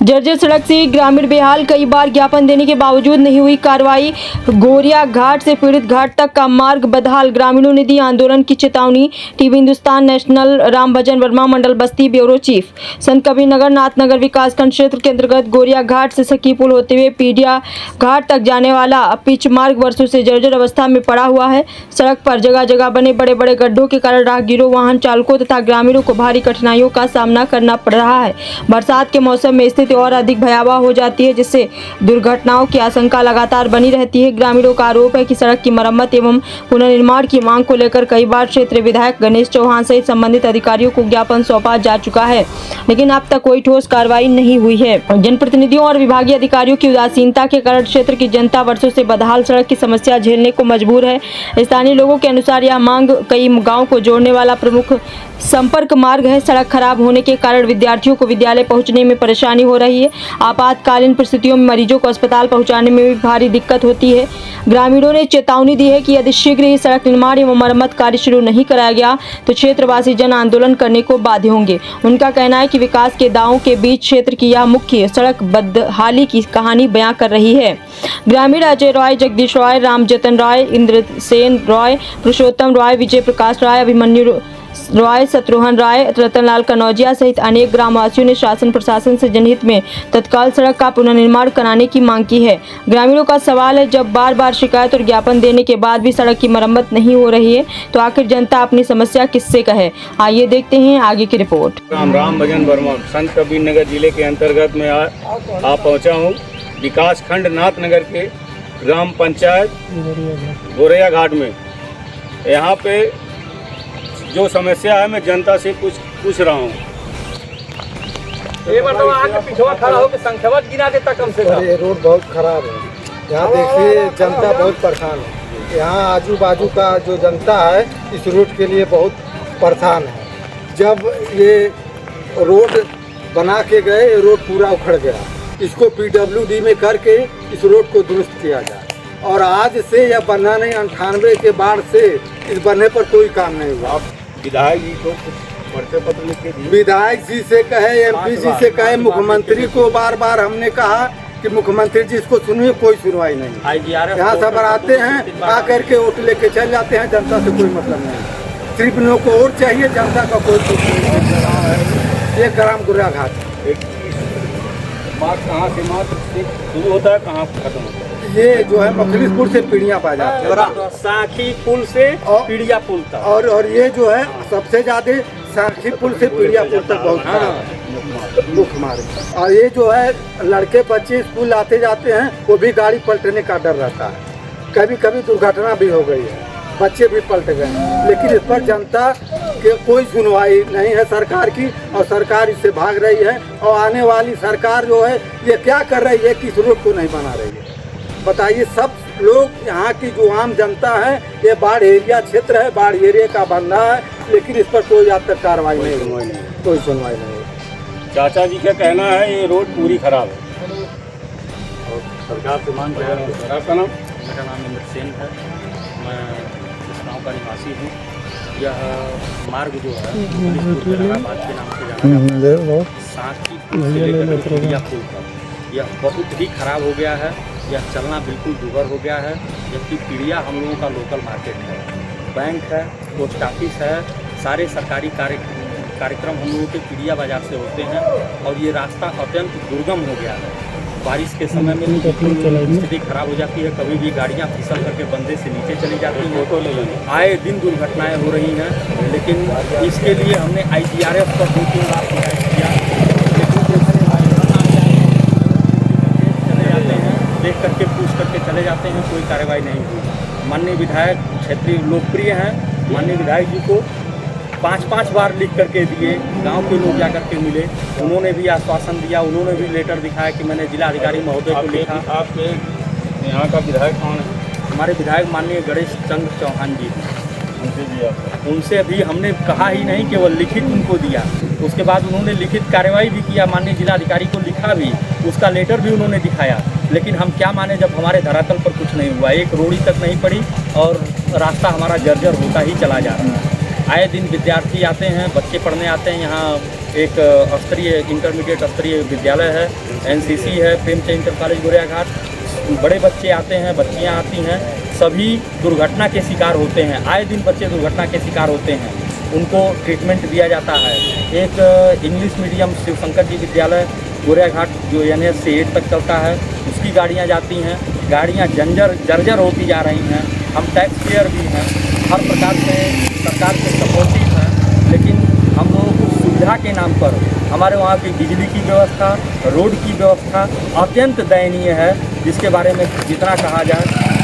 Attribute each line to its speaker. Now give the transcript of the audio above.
Speaker 1: जर्जर सड़क से ग्रामीण बेहाल, कई बार ज्ञापन देने के बावजूद नहीं हुई कार्रवाई। गोरिया घाट से पीड़ित घाट तक का मार्ग बदहाल, ग्रामीणों ने दी आंदोलन की चेतावनी। टीवी हिंदुस्तान नेशनल, राम भजन वर्मा, मंडल बस्ती, ब्यूरो चीफ। संत कबीर नगर नाथनगर विकासखंड क्षेत्र के अंतर्गत गोरिया घाट से सखी पुल होते हुए पीडिया घाट तक जाने वाला पिच मार्ग वर्षों से जर्जर अवस्था में पड़ा हुआ है। सड़क पर जगह जगह बने बड़े बड़े गड्ढों के कारण राहगीरों, वाहन चालकों तथा ग्रामीणों को भारी कठिनाइयों का सामना करना पड़ रहा है। बरसात के मौसम में स्थिति और अधिक भयावह हो जाती है, जिससे दुर्घटनाओं की आशंका लगातार बनी रहती है। ग्रामीणों का आरोप है कि सड़क की मरम्मत एवं पुनर्निर्माण की मांग को लेकर कई बार क्षेत्रीय विधायक गणेश चौहान सहित संबंधित अधिकारियों को ज्ञापन सौंपा जा चुका है, लेकिन अब तक कोई ठोस कार्रवाई नहीं हुई है। जनप्रतिनिधियों और विभागीय अधिकारियों की उदासीनता के कारण क्षेत्र की जनता वर्षों से बदहाल सड़क की समस्या झेलने को मजबूर है। स्थानीय लोगों के अनुसार यह मांग कई गाँव को जोड़ने वाला प्रमुख संपर्क मार्ग है। सड़क खराब होने के कारण विद्यार्थियों को विद्यालय पहुंचने में परेशानी हो रही है। आपातकालीन परिस्थितियों में मरीजों को अस्पताल पहुंचाने में भी भारी दिक्कत होती है। ग्रामीणों ने चेतावनी दी है कि यदि शीघ्र ही सड़क निर्माण एवं मरम्मत कार्य शुरू नहीं कराया गया तो क्षेत्रवासी जन आंदोलन करने को बाध्य होंगे। उनका कहना है कि विकास के दावों के बीच क्षेत्र की यह मुख्य सड़क बदहाली की कहानी बयां कर रही है। ग्रामीण अजय रॉय, जगदीश रॉय, रामजतन रॉय, इंद्रसेन रॉय, पुरुषोत्तम रॉय, विजय प्रकाश रॉय, अभिमन्यु रॉय, शत्रुघ्न राय, रतनलाल कनौजिया सहित अनेक ग्रामवासियों ने शासन प्रशासन से जनहित में तत्काल सड़क का पुनर्निर्माण कराने की मांग की है। ग्रामीणों का सवाल है, जब बार बार शिकायत और ज्ञापन देने के बाद भी सड़क की मरम्मत नहीं हो रही है तो आखिर जनता अपनी समस्या किससे कहे। आइए देखते हैं आगे की रिपोर्ट।
Speaker 2: राम भजन वर्मा, संत कबीर नगर जिले के अंतर्गत में आ पहुँचा हूँ। विकास खंड नाथनगर के ग्राम पंचायत गोरिया घाट में यहाँ पे जो समस्या है मैं जनता से पूछ रहा हूँ।
Speaker 3: ये रोड बहुत खराब है। यहाँ देखिए जनता बहुत परेशान है। यहाँ आजू बाजू का जो जनता है इस रोड के लिए बहुत परेशान है। जब ये रोड बना के गए, ये रोड पूरा उखड़ गया। इसको PWD में करके इस रोड को दुरुस्त किया जाए। और आज से यह बनना नहीं, 98 के बाद से इस बनने पर कोई काम नहीं हुआ।
Speaker 2: विधायक जी को पर्चे पत्र लिख के दिए,
Speaker 3: विधायक जी से कहे, MP जी से कहे, मुख्यमंत्री को बार बार हमने कहा कि मुख्यमंत्री जी इसको सुनिए, कोई सुनवाई नहीं। यहाँ सब आते हैं, आ करके वोट लेके चल जाते हैं। जनता से कोई मतलब नहीं, सिर्फ लोगों को वोट चाहिए, जनता का कोई कुछ नहीं। ये ग्राम गोरिया घाट
Speaker 2: कहाँ से शुरू होता है, कहाँ खत्म होता है?
Speaker 3: ये जो है मखलिसपुर से पीड़िया बाजार,
Speaker 2: साखी पुल से पीड़िया पुल तक,
Speaker 3: और ये जो है सबसे ज्यादा साखी पुल से पीड़िया पुल तक बहुत खराब है, मुख्य मार्ग। और ये जो है लड़के बच्चे स्कूल आते जाते हैं, वो भी गाड़ी पलटने का डर रहता है। कभी कभी दुर्घटना भी हो गई है, बच्चे भी पलट गए। लेकिन इस पर जनता के कोई सुनवाई नहीं है सरकार की, और सरकार इससे भाग रही है। और आने वाली सरकार जो है ये क्या कर रही है कि इस रोड को नहीं बना रही है। बताइए, सब लोग यहाँ की जो आम जनता है, ये बाढ़ एरिया क्षेत्र है, बाढ़ एरिया का बंदा है, लेकिन इस पर कोई आज तक कार्रवाई नहीं हुई, कोई सुनवाई नहीं।
Speaker 2: चाचा जी का कहना है ये रोड पूरी खराब है और सरकार से मांग कर रहे हैं। आपका नाम?
Speaker 4: मेरा नाम इंद्रसेन है, मैं इस गाँव का निवासी हूँ। यह मार्ग जो है इलाहाबाद के नाम से जाना जाता है, साखी पुल से लेकर पीड़िया पुल तक यह बहुत ही खराब हो गया है। यह चलना बिल्कुल दुभर हो गया है। जबकि पीड़िया हम लोगों का लोकल मार्केट है, बैंक है, पोस्ट ऑफिस है, सारे सरकारी कार्यक्रम हम लोगों के पीड़िया बाजार से होते हैं। और ये रास्ता अत्यंत दुर्गम हो गया है। बारिश के समय में स्थिति खराब हो जाती है, कभी भी गाड़ियाँ फिसल करके बंदे से नीचे चली जाती हैं। आए दिन दुर्घटनाएं हो रही हैं। लेकिन इसके लिए हमने IGRF पर 2-3 बार शिकायत किया, देख करके पूछ करके चले जाते हैं, कोई कार्रवाई नहीं हुई। माननीय विधायक क्षेत्रीय लोकप्रिय हैं, माननीय विधायक जी को 5-5 बार लिख करके दिए। गांव के लोग जाकर के मिले, उन्होंने भी आश्वासन दिया, उन्होंने भी लेटर दिखाया कि मैंने जिलाधिकारी महोदय को लिखा।
Speaker 2: आपके यहाँ का विधायक कौन है?
Speaker 4: हमारे विधायक माननीय गणेश चंद्र चौहान जी हैं। उनसे अभी हमने कहा ही नहीं, केवल लिखित उनको दिया। उसके बाद उन्होंने लिखित कार्रवाई भी किया, माननीय जिलाधिकारी को लिखा भी, उसका लेटर भी उन्होंने दिखाया। लेकिन हम क्या माने जब हमारे धरातल पर कुछ नहीं हुआ, एक रोड़ी तक नहीं पड़ी और रास्ता हमारा जर्जर होता ही चला जा रहा है। आए दिन विद्यार्थी आते हैं, बच्चे पढ़ने आते हैं। यहाँ एक स्तरीय इंटरमीडिएट स्तरीय विद्यालय है, एनसीसी है, प्रेमचंद इंटर कॉलेज गोरिया घाट। बड़े बच्चे आते हैं, बच्चियां आती हैं, सभी दुर्घटना के शिकार होते हैं। आए दिन बच्चे दुर्घटना के शिकार होते हैं, उनको ट्रीटमेंट दिया जाता है। एक इंग्लिश मीडियम शिव शंकर जी विद्यालय गोरिया घाट जो NS से 8 तक चलता है, उसकी गाड़ियाँ जाती हैं। गाड़ियाँ जर्जर होती जा रही हैं। हम टैक्स पेयर भी हैं, हर प्रकार से सरकार के सपोर्टिव हैं, लेकिन हम लोगों को सुविधा के नाम पर हमारे वहाँ की बिजली की व्यवस्था, रोड की व्यवस्था अत्यंत दयनीय है, जिसके बारे में जितना कहा जाए